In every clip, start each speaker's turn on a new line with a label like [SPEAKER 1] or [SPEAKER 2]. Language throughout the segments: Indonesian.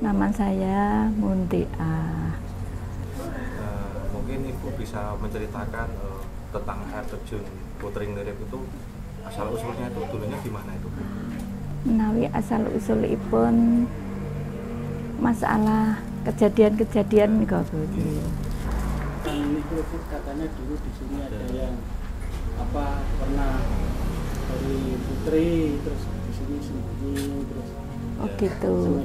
[SPEAKER 1] Nama saya Muntia.
[SPEAKER 2] Mungkin Ibu bisa menceritakan tentang air terjun Putri Nglirip itu asal usulnya itu dulunya gimana itu?
[SPEAKER 1] Menawi asal usulipun masalah kejadian-kejadian kok Bu.
[SPEAKER 3] Itu katanya dulu di sini ada yang pernah dari Putri terus di sini sembunyi terus.
[SPEAKER 1] Oh gitu.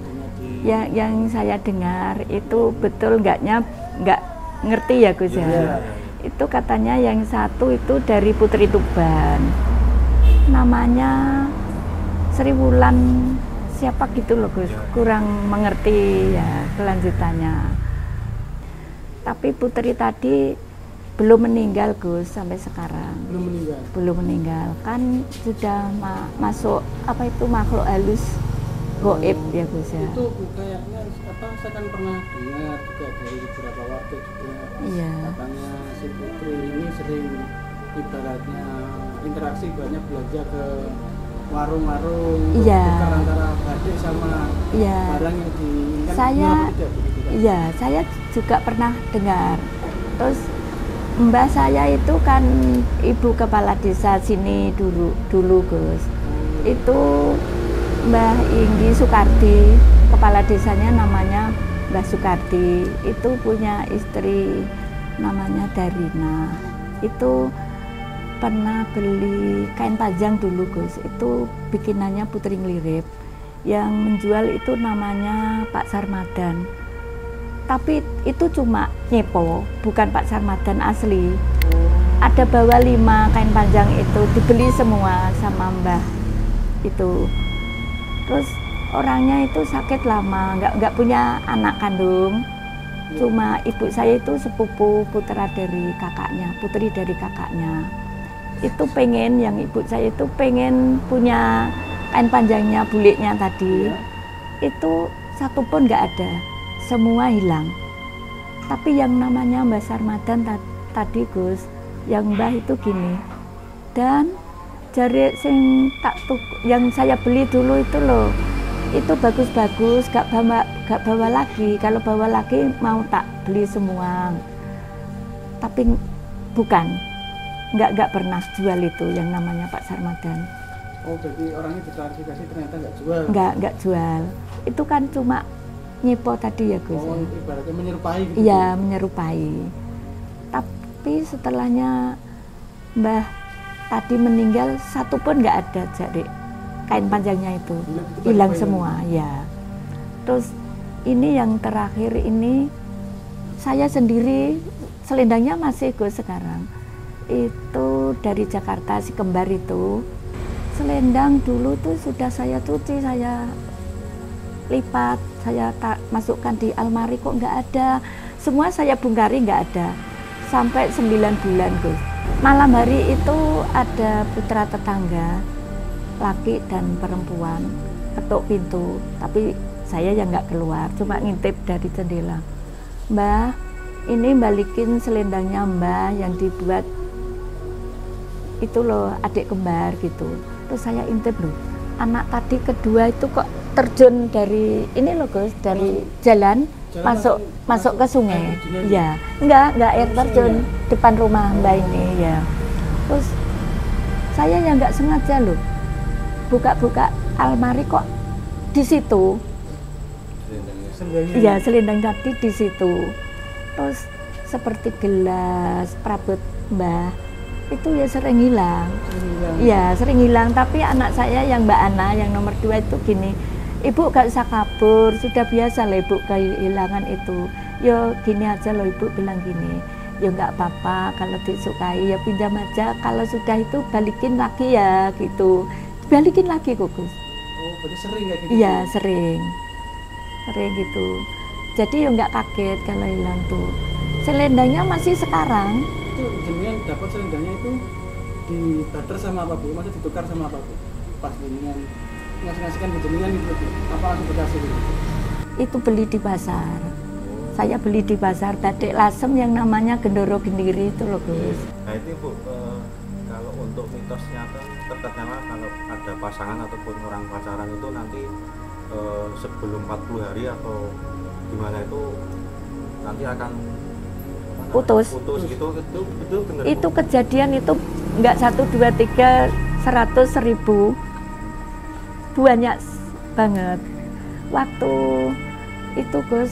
[SPEAKER 1] Yang saya dengar itu betul nggak ngerti ya Gus ya. Itu katanya yang satu itu dari Putri Tuban, namanya Sri Wulan siapa gitu loh Gus, kurang mengerti ya kelanjutannya. Tapi Putri tadi belum meninggal Gus sampai sekarang. Belum meninggal kan sudah masuk makhluk halus goib ya Gus ya.
[SPEAKER 3] Itu kayaknya saya kan pernah dengar juga dari beberapa waktu juga.
[SPEAKER 1] Iya.
[SPEAKER 3] Katanya si Putri ini sering ibaratnya interaksi banyak belanja ke warung-warung, tukar antara badik sama barang yang diinginkan.
[SPEAKER 1] Saya juga pernah dengar. Terus mbah saya itu kan ibu kepala desa sini dulu Gus. Itu Mbah Inggi Sukardi, kepala desanya namanya Mbah Sukardi, itu punya istri namanya Darina. Itu pernah beli kain panjang dulu Gus, itu bikinannya Putri Nglirip. Yang menjual itu namanya Pak Sarmadan. Tapi itu cuma nyepo, bukan Pak Sarmadan asli. Ada bawa 5 kain panjang itu, dibeli semua sama Mbah itu. Terus orangnya itu sakit lama, nggak punya anak kandung. Cuma ibu saya itu sepupu putra dari kakaknya, putri dari kakaknya. Itu yang ibu saya itu pengen punya kain panjangnya buliknya tadi. Itu satu pun nggak ada, semua hilang. Tapi yang namanya Mbah Sarmadan tadi Gus, yang Mbah itu gini. Dan jari yang saya beli dulu itu loh, itu bagus-bagus, gak bawa lagi. Kalau bawa lagi mau tak beli semua. Tapi bukan, nggak pernah jual itu yang namanya Pak Sarmadan.
[SPEAKER 3] Oh, jadi orangnya diklarifikasi ternyata nggak jual?
[SPEAKER 1] Nggak jual. Itu kan cuma nyepo tadi ya Gus.
[SPEAKER 3] Oh, ibaratnya menyerupai gitu?
[SPEAKER 1] Iya, menyerupai. Tapi setelahnya Mbah tadi meninggal, satu pun nggak ada jari kain panjangnya itu, hilang semua ya. Terus ini yang terakhir ini saya sendiri, selendangnya masih Gus sekarang. Itu dari Jakarta, si kembar itu. Selendang dulu tuh sudah saya cuci, saya lipat, saya masukkan di almari, kok nggak ada. Semua saya bongkari nggak ada. Sampai 9 bulan Gus. Malam hari itu ada putra tetangga, laki dan perempuan, ketuk pintu. Tapi saya yang nggak keluar, cuma ngintip dari jendela. Mbah, ini balikin selendangnya Mbah yang dibuat itu loh, adik kembar gitu. Terus saya intip loh, anak tadi kedua itu kok terjun dari ini loh Gus, dari jalan masuk ke sungai. Ya, enggak air terjun depan rumah Mbak ini ya. Terus saya yang nggak sengaja loh buka-buka almari kok di situ. Iya, selendang tadi di situ. Terus seperti gelas perabot Mbah itu ya sering hilang. Iya, sering hilang. Tapi anak saya yang Mbak Ana yang nomor 2 itu gini, Ibu gak usah kabur, sudah biasa lah Ibu kehilangan itu. Yo gini aja loh, Ibu bilang gini, ya nggak apa-apa kalau disukai ya pinjam aja, kalau sudah itu balikin lagi ya gitu. Balikin lagi kok Gus.
[SPEAKER 3] Oh, berarti sering kayak gitu?
[SPEAKER 1] Iya, sering gitu. Jadi ya nggak kaget kalau hilang tuh. Selendangnya masih sekarang.
[SPEAKER 3] Itu jenengan dapat selendangnya itu dibarter sama apa Bu? Masih ditukar sama apa Bu? Pas jenengan ngasih-ngasihkan ke jenengan itu apa langsung dikasih gitu?
[SPEAKER 1] Itu beli di pasar. Saya beli di pasar batik lasem yang namanya Gendoro Gendiri itu loh Gus.
[SPEAKER 2] Nah itu Bu, kalau untuk mitosnya kan terkenal kalau ada pasangan ataupun orang pacaran itu nanti sebelum 40 hari atau gimana itu nanti akan
[SPEAKER 1] putus
[SPEAKER 2] gitu, itu benar?
[SPEAKER 1] Itu kejadian itu nggak 1, 2, 3, 100, 1000, banyak banget. Waktu itu Gus,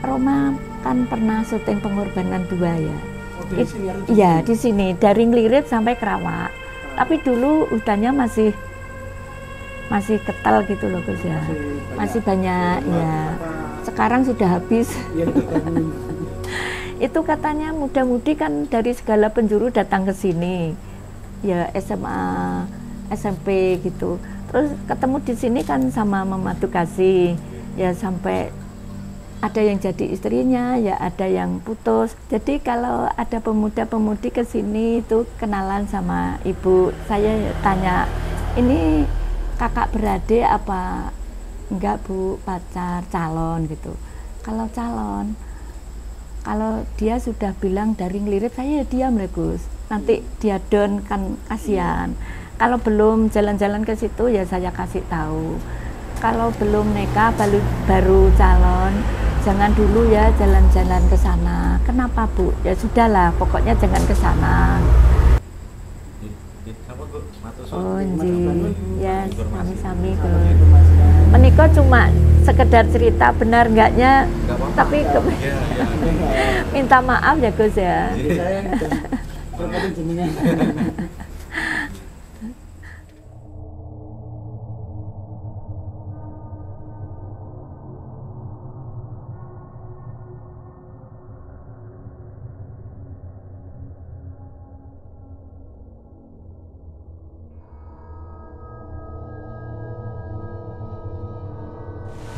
[SPEAKER 1] Roma kan pernah syuting Pengorbanan 2 ya. Iya di sini dari Nglirip sampai Kerawak. Tapi dulu hutannya masih ketal gitu loh Gus ya. Masih banyak ya. Sekarang sudah habis. Itu katanya muda-mudi kan dari segala penjuru datang ke sini, ya SMA, SMP gitu. Terus ketemu di sini kan sama Mama Tukasi, ya sampai ada yang jadi istrinya, ya ada yang putus. Jadi kalau ada pemuda-pemudi ke sini itu kenalan sama ibu, saya tanya, ini kakak beradik apa enggak Bu, pacar calon gitu. Kalau calon, kalau dia sudah bilang dari Nglirip, saya ya diam lah Gus. Nanti dia down kan kasihan. Kalau belum jalan-jalan ke situ ya saya kasih tahu. Kalau belum nikah baru calon, jangan dulu ya jalan-jalan ke sana. Kenapa Bu? Ya sudahlah, pokoknya jangan ke sana. Oh nggih, ya sami-sami Gus. Menika cuma sekedar cerita, benar enggaknya, tapi minta maaf ya Gus ya.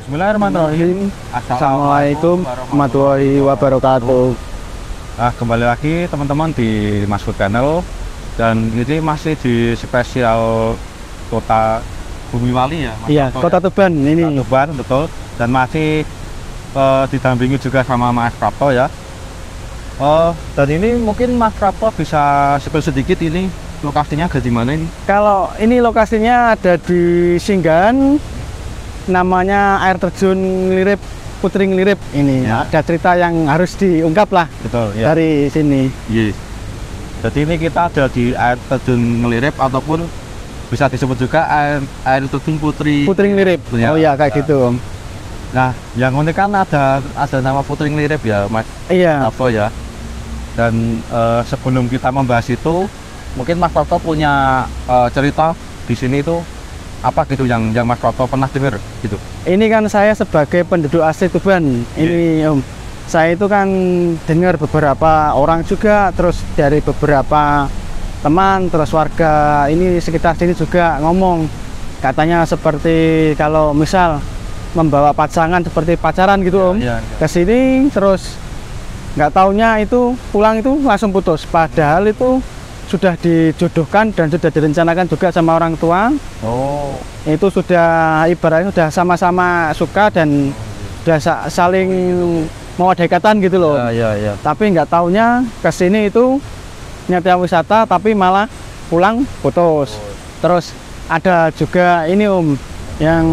[SPEAKER 4] Bismillahirrahmanirrahim. Assalamualaikum warahmatullahi wabarakatuh. Nah, kembali lagi teman-teman di Mas Food Channel, dan ini masih di spesial Kota Bumi Wali ya.
[SPEAKER 3] Iya, Kota Tuban ini.
[SPEAKER 4] Kota Tuban, betul. Dan masih didampingi juga sama Mas Prapto ya. Dan ini mungkin Mas Prapto bisa spill sedikit, ini lokasinya ada di mana ini?
[SPEAKER 3] Kalau ini lokasinya ada di Singgahan, namanya air terjun Nglirip, Putri Nglirip ini. Ya. Ada cerita yang harus diungkap lah.
[SPEAKER 4] Betul ya.
[SPEAKER 3] Dari sini.
[SPEAKER 4] Yes. Jadi ini kita ada di air terjun Nglirip, ataupun bisa disebut juga air terjun Putri
[SPEAKER 3] Nglirip.
[SPEAKER 4] Ya.
[SPEAKER 3] Oh iya kayak gitu.
[SPEAKER 4] Nah, yang unik kan ada nama Putri Nglirip ya Mas.
[SPEAKER 3] Iya.
[SPEAKER 4] Prapto ya. Dan sebelum kita membahas itu, mungkin Mas Prapto punya cerita di sini itu apa gitu yang Mas Prapto pernah dengar gitu.
[SPEAKER 3] Ini kan saya sebagai penduduk asli Tuban. Ini Om, saya itu kan dengar beberapa orang juga, terus dari beberapa teman, terus warga ini sekitar sini juga ngomong, katanya seperti kalau misal membawa pasangan seperti pacaran gitu Om, ke sini terus nggak taunya itu pulang itu langsung putus, padahal itu sudah dijodohkan dan sudah direncanakan juga sama orang tua.
[SPEAKER 4] Oh.
[SPEAKER 3] Itu sudah ibaratnya sudah sama-sama suka dan sudah saling mau ada ikatan gitu loh.
[SPEAKER 4] Ya.
[SPEAKER 3] Tapi nggak taunya kesini itu nyata wisata, tapi malah pulang putus. Terus ada juga ini Om, yang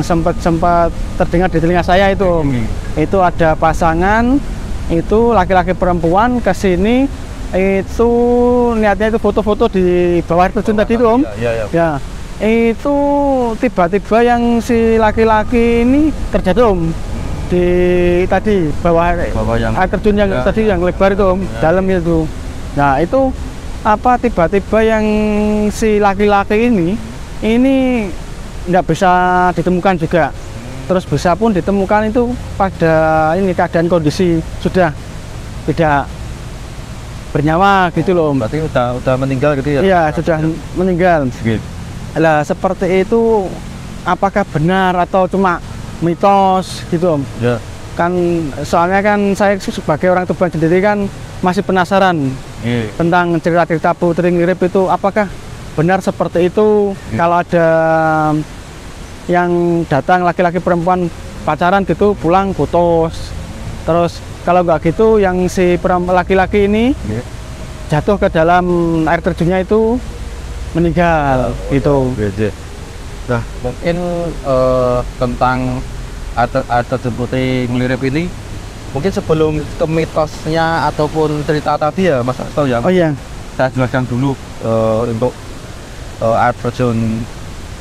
[SPEAKER 3] sempat terdengar di telinga saya itu Om. Itu ada pasangan, itu laki-laki perempuan kesini, itu niatnya itu foto-foto di bawah air terjun tadi itu Om. Ya, itu tiba-tiba yang si laki-laki ini terjatuh Om di tadi bawah yang air terjun yang tadi yang lebar itu Om, dalam itu. Nah itu apa, tiba-tiba yang si laki-laki ini nggak bisa ditemukan juga. Terus bisa pun ditemukan itu pada ini keadaan kondisi sudah tidak bernyawa gitu loh.
[SPEAKER 4] Berarti udah meninggal gitu ya?
[SPEAKER 3] Iya, sudah meninggal. Lah seperti itu, apakah benar atau cuma mitos gitu Om?
[SPEAKER 4] Ya.
[SPEAKER 3] Kan soalnya kan saya sebagai orang Tuban sendiri kan masih penasaran tentang cerita-cerita Putri Nglirip itu, apakah benar seperti itu? Kalau ada yang datang laki-laki perempuan pacaran gitu pulang putus, terus kalau nggak gitu yang si laki-laki ini jatuh ke dalam air terjunnya itu meninggal gitu.
[SPEAKER 4] Nah, mungkin tentang adat putri ngelirip ini, mungkin sebelum ke mitosnya ataupun cerita tadi ya Mas Hasto yang
[SPEAKER 3] Oh iya.
[SPEAKER 4] saya jelaskan dulu untuk air terjun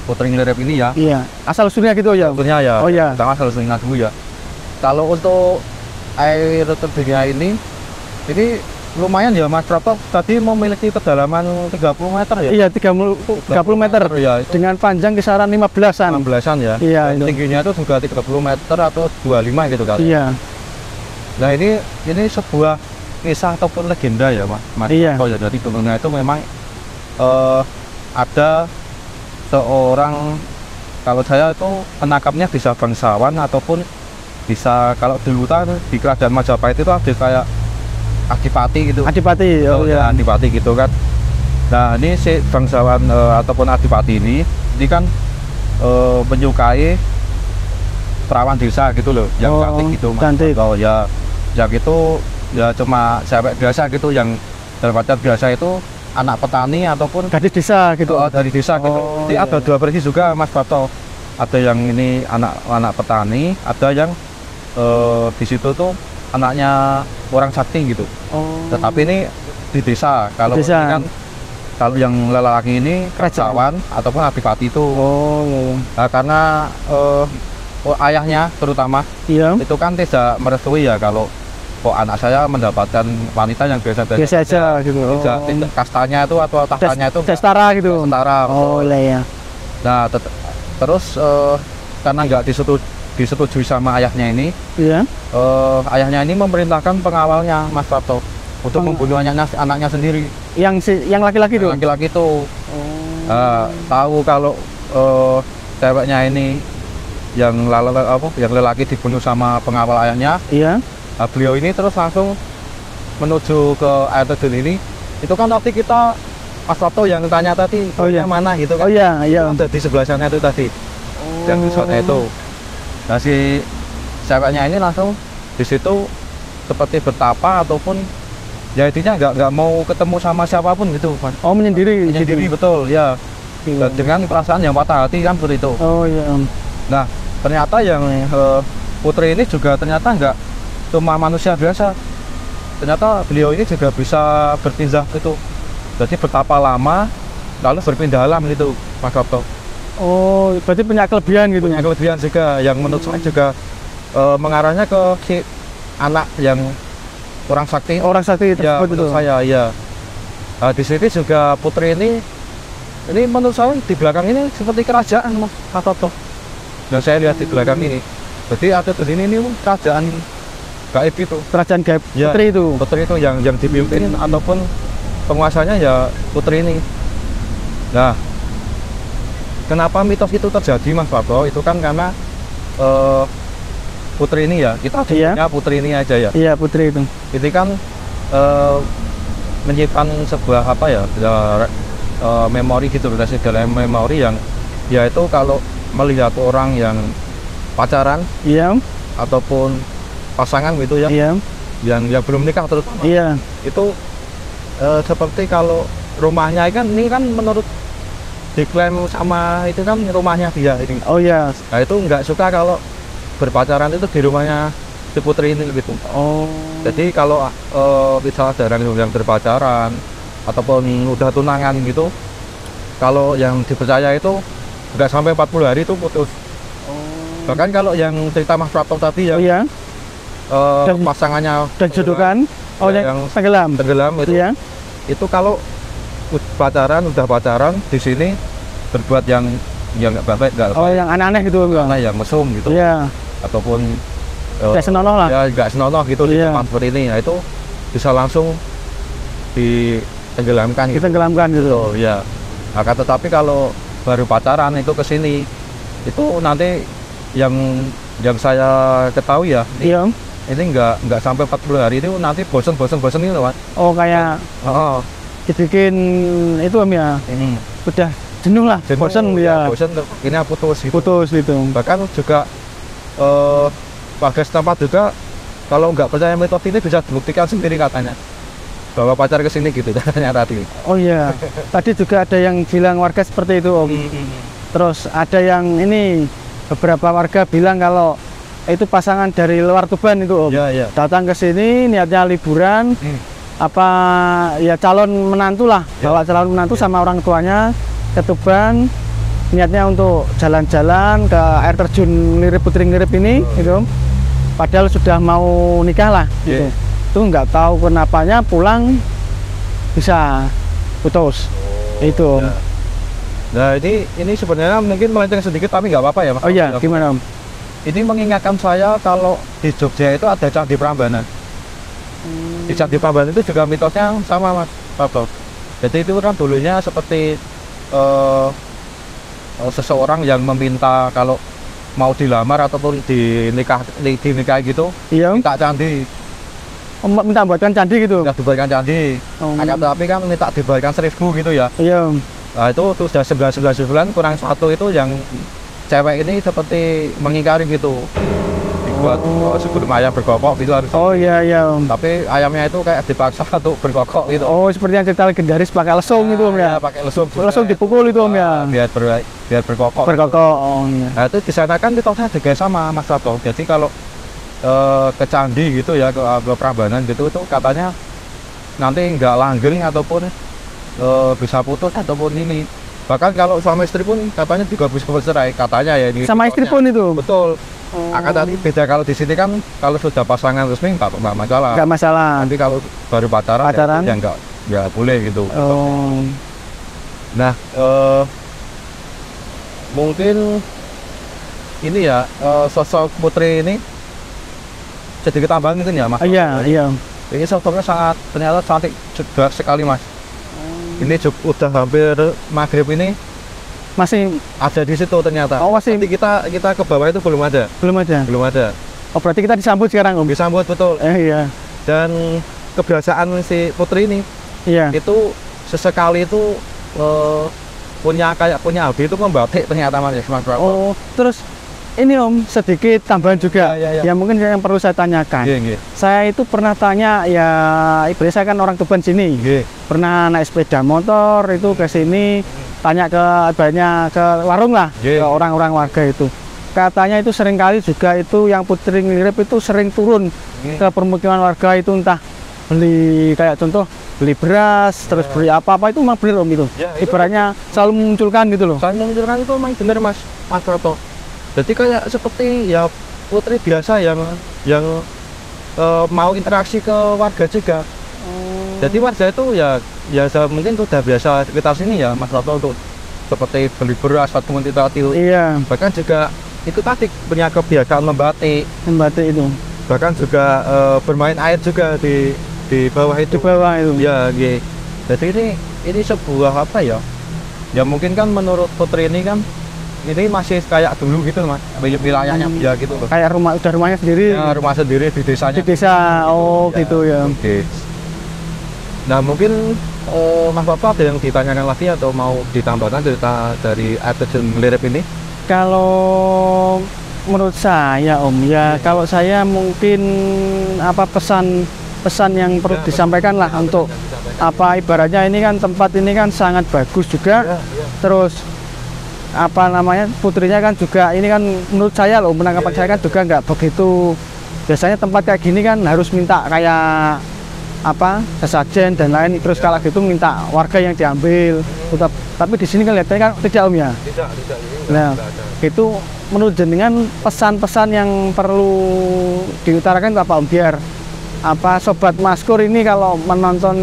[SPEAKER 4] putri ngelirip ini ya.
[SPEAKER 3] Iya. Asal usulnya gitu ya.
[SPEAKER 4] Sebetulnya ya,
[SPEAKER 3] Oh iya.
[SPEAKER 4] pertama asal usulnya dulu ya. Kalau untuk air terjunnya ini lumayan ya Mas Prato, tadi memiliki kedalaman 30 meter ya?
[SPEAKER 3] Iya, 30 meter.
[SPEAKER 4] Ya,
[SPEAKER 3] Dengan panjang kisaran 15-an.
[SPEAKER 4] 16-an ya.
[SPEAKER 3] Iya,
[SPEAKER 4] Dan
[SPEAKER 3] itu.
[SPEAKER 4] tingginya itu juga 30 meter atau 25 gitu kan.
[SPEAKER 3] Iya.
[SPEAKER 4] Nah, ini sebuah kisah ataupun legenda ya Mas.
[SPEAKER 3] Iya.
[SPEAKER 4] Prato ya. Jadi dulunya itu memang ada seorang, kalau saya itu penangkapnya bisa bangsawan ataupun bisa, kalau dulu kan di kerajaan Majapahit itu ada kayak adipati gitu.
[SPEAKER 3] Adipati, oh
[SPEAKER 4] ya,
[SPEAKER 3] iya.
[SPEAKER 4] adipati gitu kan. Nah, ini si bangsawan ataupun adipati ini kan menyukai perawan desa gitu loh, yang
[SPEAKER 3] Oh,
[SPEAKER 4] cantik gitu Mas.
[SPEAKER 3] cantik.
[SPEAKER 4] Oh ya, yang itu ya cuma cewek biasa gitu, yang dalam pacar biasa itu anak petani ataupun
[SPEAKER 3] Gadis desa gitu.
[SPEAKER 4] dari desa gitu.
[SPEAKER 3] Oh,
[SPEAKER 4] Jadi
[SPEAKER 3] iya.
[SPEAKER 4] ada dua versi juga Mas Prato. Ada yang ini anak petani, ada yang di situ tuh anaknya orang sakti gitu.
[SPEAKER 3] Oh.
[SPEAKER 4] Tetapi ini di desa. Kalau
[SPEAKER 3] Desa.
[SPEAKER 4] ini kan, kalau yang lelaki ini kerajaan ataupun adipati itu.
[SPEAKER 3] Oh, iya.
[SPEAKER 4] Nah, karena ayahnya terutama
[SPEAKER 3] Iya.
[SPEAKER 4] itu kan tidak merestui ya kalau anak saya mendapatkan wanita yang biasa-biasa
[SPEAKER 3] Biasa aja gitu. Oh.
[SPEAKER 4] tidak kastanya itu atau tahtanya itu
[SPEAKER 3] Tes setara gitu.
[SPEAKER 4] setara.
[SPEAKER 3] Oh, iya ya.
[SPEAKER 4] Nah, terus karena nggak disetujui sama ayahnya ini,
[SPEAKER 3] Iya.
[SPEAKER 4] ayahnya ini memerintahkan pengawalnya Mas Prato untuk membunuh anaknya sendiri.
[SPEAKER 3] Yang laki-laki tuh.
[SPEAKER 4] Laki-laki itu
[SPEAKER 3] Oh.
[SPEAKER 4] tahu kalau ceweknya ini yang lelaki dibunuh sama pengawal ayahnya.
[SPEAKER 3] Iya.
[SPEAKER 4] Beliau ini terus langsung menuju ke air terjun ini. Itu kan tadi kita Mas Prato yang tanya tadi,
[SPEAKER 3] Oh, iya.
[SPEAKER 4] mana gitu
[SPEAKER 3] Oh
[SPEAKER 4] kan?
[SPEAKER 3] iya, iya.
[SPEAKER 4] Ada di sebelah sana itu tadi, yang di sana itu. Nah, si ceweknya ini langsung di situ seperti bertapa ataupun ya intinya nggak mau ketemu sama siapapun gitu, Mas.
[SPEAKER 3] Oh, menyendiri.
[SPEAKER 4] Sendiri, betul ya. Dan dengan perasaan yang patah hati kan seperti itu.
[SPEAKER 3] Oh iya.
[SPEAKER 4] Nah, ternyata yang putri ini juga ternyata nggak cuma manusia biasa. Ternyata beliau ini juga bisa berpindah gitu. Jadi bertapa lama, lalu berpindah alam gitu, Mas Prato.
[SPEAKER 3] Oh, berarti punya kelebihan gitu.
[SPEAKER 4] Punya kelebihan juga, yang menurut saya juga mengarahnya ke si anak yang orang sakti.
[SPEAKER 3] Orang sakti
[SPEAKER 4] Ya,
[SPEAKER 3] tersebut itu.
[SPEAKER 4] menurut saya, ya. Nah, di sini juga putri ini menurut saya di belakang ini seperti kerajaan, Mas Prato. Dan saya lihat di belakang ini, jadi ada di sini ini kerajaan gaib itu.
[SPEAKER 3] Kerajaan gaib
[SPEAKER 4] Ya,
[SPEAKER 3] putri itu.
[SPEAKER 4] Putri itu yang dipimpin ataupun penguasanya ya putri ini. Nah, kenapa mitos itu terjadi, Mas Prato? Itu kan karena putri ini ya, kita
[SPEAKER 3] Iya.
[SPEAKER 4] sebutnya putri ini aja ya.
[SPEAKER 3] Iya, putri itu.
[SPEAKER 4] Ini kan menyimpan sebuah apa ya, memori gitu, dalam memori yang ya itu kalau melihat orang yang pacaran
[SPEAKER 3] Iya.
[SPEAKER 4] ataupun pasangan gitu ya,
[SPEAKER 3] Iya.
[SPEAKER 4] yang belum nikah terutama,
[SPEAKER 3] Iya.
[SPEAKER 4] itu seperti kalau rumahnya ini kan menurut diklaim sama itu kan rumahnya dia ini.
[SPEAKER 3] Oh iya.
[SPEAKER 4] Nah, itu nggak suka kalau berpacaran itu di rumahnya si putri ini gitu.
[SPEAKER 3] Oh.
[SPEAKER 4] Jadi kalau misalnya jarang yang berpacaran ataupun udah tunangan gitu, kalau yang dipercaya itu nggak sampai 40 hari itu putus. Bahkan kalau yang cerita Mas Prato tadi
[SPEAKER 3] Oh
[SPEAKER 4] yang
[SPEAKER 3] iya. Dan-
[SPEAKER 4] pasangannya
[SPEAKER 3] Dan jodohkan. Oh,
[SPEAKER 4] Ya,
[SPEAKER 3] yang
[SPEAKER 4] yang
[SPEAKER 3] tenggelam.
[SPEAKER 4] tenggelam itu,
[SPEAKER 3] Iya.
[SPEAKER 4] itu kalau udah pacaran di sini berbuat yang nggak baik, nggak
[SPEAKER 3] Oh, yang aneh-aneh gitu, Bang.
[SPEAKER 4] karena yang mesum gitu,
[SPEAKER 3] Iya.
[SPEAKER 4] ataupun
[SPEAKER 3] Kayak senonoh lah.
[SPEAKER 4] ya nggak senonoh gitu di
[SPEAKER 3] Iya.
[SPEAKER 4] tempat seperti ini. Nah, itu bisa langsung ditenggelamkan gitu.
[SPEAKER 3] Ditenggelamkan gitu.
[SPEAKER 4] Oh ya. Nah, tetapi kalau baru pacaran itu ke sini, itu nanti yang saya ketahui ya,
[SPEAKER 3] Iya.
[SPEAKER 4] ini nggak sampai 40 hari itu nanti bosen ini loh, Mas.
[SPEAKER 3] Oh, kayak
[SPEAKER 4] Oh,
[SPEAKER 3] dibikin itu, Om ya.
[SPEAKER 4] ini.
[SPEAKER 3] Udah jenuh lah, bosan ya.
[SPEAKER 4] Bosen, ini putus gitu.
[SPEAKER 3] Putus gitu.
[SPEAKER 4] Bahkan juga warga setempat juga kalau nggak percaya mitos ini bisa dibuktikan sendiri katanya, bawa pacar ke sini gitu katanya tadi.
[SPEAKER 3] Oh iya. Tadi juga ada yang bilang warga seperti itu, Om. Terus ada yang ini beberapa warga bilang kalau itu pasangan dari luar Tuban itu Om.
[SPEAKER 4] Iya.
[SPEAKER 3] Datang ke sini niatnya liburan, apa ya calon menantu lah, bawa calon menantu sama orang tuanya ke Tuban, niatnya untuk jalan-jalan ke air terjun Lirip Putri Nglirip ini, gitu. Padahal sudah mau nikah lah, gitu. Itu nggak tahu kenapanya pulang bisa putus, itu. Om.
[SPEAKER 4] Nah ini sebenarnya mungkin melenceng sedikit tapi nggak apa-apa ya Mas.
[SPEAKER 3] Oh iya, gimana Om?
[SPEAKER 4] Ini mengingatkan saya kalau di Jogja itu ada Candi Prambanan. Di Candi Prambanan itu juga mitosnya sama Mas Pablo. Jadi itu kan dulunya seperti seseorang yang meminta kalau mau dilamar ataupun dinikah gitu,
[SPEAKER 3] Iya.
[SPEAKER 4] minta candi,
[SPEAKER 3] Minta buatkan candi gitu.
[SPEAKER 4] nggak dibuatkan candi. Akan tapi kan minta dibuatkan 1000 gitu ya.
[SPEAKER 3] Iya.
[SPEAKER 4] Nah itu sudah 999 kurang 1 itu yang cewek ini seperti mengingkari gitu. Dibuat sebelum ayam berkokok gitu harus.
[SPEAKER 3] Oh iya Om.
[SPEAKER 4] Tapi ayamnya itu kayak dipaksa untuk berkokok gitu.
[SPEAKER 3] Oh seperti yang cerita legendaris pakai lesung itu Om ya.
[SPEAKER 4] Pakai lesung.
[SPEAKER 3] Lesung dipukul itu Om ya.
[SPEAKER 4] Biar berkokok.
[SPEAKER 3] Berkokok. Oh iya.
[SPEAKER 4] Nah itu di sana kan mitosnya juga sama Mas Rato. Jadi kalau ke candi gitu ya ke Prambanan gitu itu katanya nanti nggak langgeng ataupun bisa putus ataupun ini. Bahkan kalau suami istri pun katanya juga bisa bercerai katanya ya ini.
[SPEAKER 3] Sama istri pun itu.
[SPEAKER 4] Betul. Akan tadi beda kalau di sini kan kalau sudah pasangan resmi nggak masalah.
[SPEAKER 3] Nggak masalah.
[SPEAKER 4] Nanti kalau baru pacaran. Ya nggak boleh gitu.
[SPEAKER 3] Oh.
[SPEAKER 4] Nah mungkin ini ya sosok Putri ini sedikit tambahan mungkin ya Mas.
[SPEAKER 3] Iya.
[SPEAKER 4] Ini sosoknya ternyata cantik juga sekali Mas. Ini udah hampir maghrib ini
[SPEAKER 3] Masih
[SPEAKER 4] ada di situ ternyata.
[SPEAKER 3] Oh masih.
[SPEAKER 4] Nanti kita ke bawah itu belum ada.
[SPEAKER 3] Belum ada. Oh berarti kita disambut sekarang Om.
[SPEAKER 4] Disambut betul.
[SPEAKER 3] Iya.
[SPEAKER 4] Dan kebiasaan si Putri ini
[SPEAKER 3] Iya.
[SPEAKER 4] itu sesekali itu punya hobi itu membatik ternyata Mas.
[SPEAKER 3] Oh terus ini Om sedikit tambahan juga.
[SPEAKER 4] Iya.
[SPEAKER 3] Ya mungkin yang perlu saya tanyakan.
[SPEAKER 4] Iya.
[SPEAKER 3] Saya itu pernah tanya ya ibaratnya saya kan orang Tuban sini.
[SPEAKER 4] Iya.
[SPEAKER 3] Pernah naik sepeda motor itu ke sini tanya ke ibaratnya ke warung lah, ke orang-orang warga itu. Katanya itu seringkali juga itu yang Putri Nglirip itu sering turun ke permukiman warga itu entah beli kayak contoh beli beras terus beli apa-apa itu memang benar Om itu. Ibaratnya selalu memunculkan gitu loh.
[SPEAKER 4] Selalu memunculkan itu memang benar Mas Rato. Jadi kayak seperti ya Putri biasa yang mau interaksi ke warga juga. Jadi warga itu ya mungkin sudah biasa sekitar sini ya Mas Rato untuk seperti beli beras atau itu.
[SPEAKER 3] Iya.
[SPEAKER 4] Bahkan juga itu tadi punya kebiasaan membatik
[SPEAKER 3] itu.
[SPEAKER 4] Bahkan juga bermain air juga di bawah itu.
[SPEAKER 3] Di bawah itu.
[SPEAKER 4] Ya, gitu. Jadi ini sebuah apa ya? Ya mungkin kan menurut Putri ini kan ini masih kayak dulu gitu Mas, wilayahnya ya gitu loh.
[SPEAKER 3] Kayak rumahnya sendiri.
[SPEAKER 4] Ya, rumah sendiri di desanya.
[SPEAKER 3] Di desa, gitu ya.
[SPEAKER 4] Oke. Nah mungkin Mas Bapak ada yang ditanyakan lagi atau mau ditambahkan cerita dari air terjun Nglirip ini?
[SPEAKER 3] Kalau menurut saya Om, ya kalau saya mungkin apa pesan yang perlu disampaikan lah untuk apa ibaratnya ini kan tempat ini kan sangat bagus juga. Terus apa namanya putrinya kan juga ini kan menurut saya loh penangkapan saya kan juga nggak begitu. Biasanya tempat kayak gini kan harus minta kayak apa sesajen dan lain terus kalau gitu minta warga yang diambil. Tapi di sini kan lihatnya kan tidak Om ya.
[SPEAKER 4] Tidak.
[SPEAKER 3] Nah itu menurut jenengan pesan-pesan yang perlu diutarakan apa Om biar apa sobat Maskur ini kalau menonton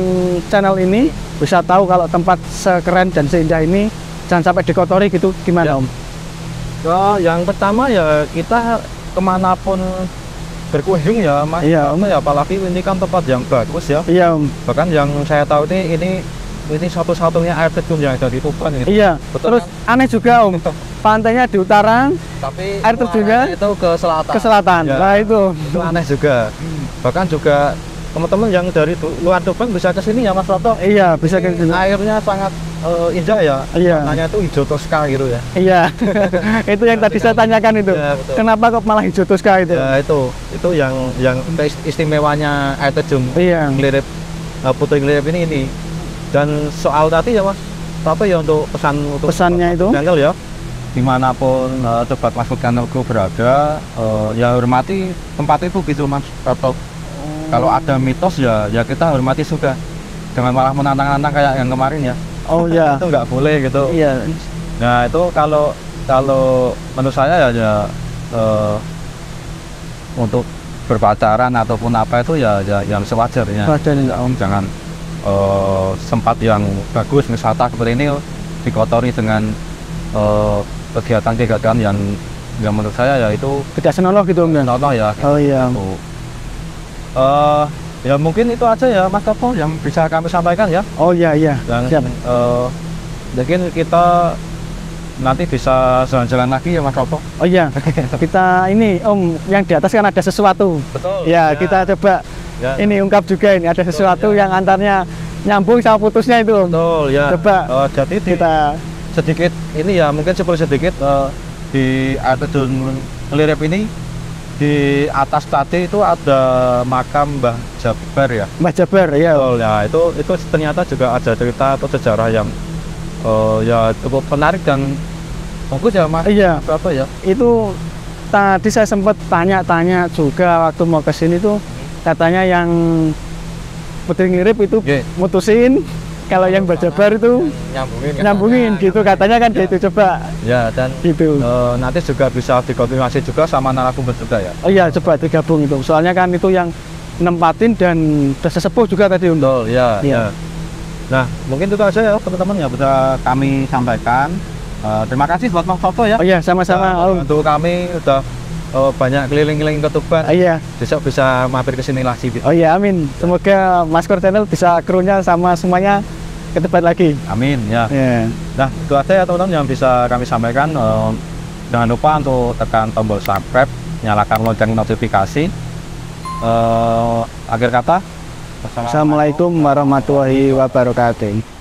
[SPEAKER 3] channel ini bisa tahu kalau tempat sekeren dan seindah ini jangan sampai dikotori gitu gimana Om?
[SPEAKER 4] Yang pertama ya kita kemanapun berkunjung ya Mas.
[SPEAKER 3] Iya Om.
[SPEAKER 4] Ya apalagi ini kan tempat yang bagus ya.
[SPEAKER 3] Iya Om.
[SPEAKER 4] Bahkan yang saya tahu ini satu-satunya air terjun yang ada di Tuban gitu.
[SPEAKER 3] Iya.
[SPEAKER 4] Betul,
[SPEAKER 3] terus kan? Aneh juga Om. Pantainya di utara,
[SPEAKER 4] tapi
[SPEAKER 3] air terjunnya
[SPEAKER 4] itu ke selatan.
[SPEAKER 3] Ke selatan.
[SPEAKER 4] Ya,
[SPEAKER 3] nah itu
[SPEAKER 4] aneh juga. Bahkan juga teman-teman yang dari luar Tuban bisa ke sini ya Mas Rato.
[SPEAKER 3] Iya bisa ke sini.
[SPEAKER 4] Airnya sangat indah ya.
[SPEAKER 3] Iya.
[SPEAKER 4] Warnanya itu hijau toska gitu ya.
[SPEAKER 3] Iya. Itu yang tadi saya tanyakan itu.
[SPEAKER 4] Ya,
[SPEAKER 3] kenapa kok malah hijau toska itu?
[SPEAKER 4] Ya itu yang istimewanya air terjun Nglirip Putri Nglirip ini. Dan soal tadi ya Mas, apa ya untuk pesannya itu? Channel ya. dimanapun Sobat Mas Food Channelku berada, ya hormati tempat itu gitu Mas Toto. Kalau ada mitos ya kita hormati sudah, jangan malah menantang-nantang kayak yang kemarin ya.
[SPEAKER 3] Oh ya.
[SPEAKER 4] Itu nggak boleh gitu.
[SPEAKER 3] Iya.
[SPEAKER 4] Nah itu kalau menurut saya ya untuk berpacaran ataupun apa itu ya yang sewajarnya.
[SPEAKER 3] Wajarnya.
[SPEAKER 4] Jangan sempat yang bagus wisata seperti ini dikotori dengan kegiatan-kegiatan yang menurut saya ya itu
[SPEAKER 3] Tidak senonoh gitu Om ya.
[SPEAKER 4] contoh ya.
[SPEAKER 3] Oh iya.
[SPEAKER 4] Gitu. Ya mungkin itu aja ya Mas Toto yang bisa kami sampaikan ya.
[SPEAKER 3] Oh iya iya.
[SPEAKER 4] Dan
[SPEAKER 3] Siap.
[SPEAKER 4] mungkin kita nanti bisa jalan-jalan lagi ya Mas Toto.
[SPEAKER 3] Oh iya. Kita ini Om, yang di atas kan ada sesuatu.
[SPEAKER 4] Betul.
[SPEAKER 3] Ya, kita coba
[SPEAKER 4] ya,
[SPEAKER 3] ini ungkap juga ini ada sesuatu yang antaranya nyambung sama putusnya itu Om.
[SPEAKER 4] betul ya.
[SPEAKER 3] Coba
[SPEAKER 4] Jadi
[SPEAKER 3] kita
[SPEAKER 4] sedikit ini ya mungkin sedikit di air terjun Lirip ini di atas tadi itu ada makam Mbah Jabar ya.
[SPEAKER 3] Mbah Jabar ya.
[SPEAKER 4] Betul ya, itu ternyata juga ada cerita atau sejarah yang ya cukup menarik dan bagus ya Mas.
[SPEAKER 3] Iya.
[SPEAKER 4] Apa ya?
[SPEAKER 3] Itu tadi saya sempat tanya-tanya juga waktu mau ke sini tuh, katanya yang Putri Ngirip itu
[SPEAKER 4] Oke.
[SPEAKER 3] mutusin, kalau yang Mbah Jabar itu nyambungin gitu katanya kan gitu. Coba
[SPEAKER 4] Ya, dan
[SPEAKER 3] gitu.
[SPEAKER 4] nanti juga bisa dikonfirmasi juga sama narasumber juga ya.
[SPEAKER 3] Oh iya, coba digabung itu. Soalnya kan itu yang nempatin dan udah sesepuh juga tadi untuk.
[SPEAKER 4] Betul, ya,
[SPEAKER 3] Iya.
[SPEAKER 4] ya. Nah, mungkin itu aja ya teman-teman ya bisa kami sampaikan. Terima kasih buat Mas Toto ya.
[SPEAKER 3] Oh iya, sama-sama Om.
[SPEAKER 4] Untuk kami udah banyak keliling-keliling ke Tuban.
[SPEAKER 3] Iya.
[SPEAKER 4] Besok bisa mampir ke sini lagi.
[SPEAKER 3] Oh iya, amin. Semoga Mas Food Channel bisa krunya sama semuanya ke tempat lagi.
[SPEAKER 4] Amin ya.
[SPEAKER 3] Ya.
[SPEAKER 4] Nah, itu aja ya teman-teman yang bisa kami sampaikan. Jangan lupa untuk tekan tombol subscribe, nyalakan lonceng notifikasi. Akhir kata,
[SPEAKER 3] Assalamualaikum warahmatullahi wabarakatuh.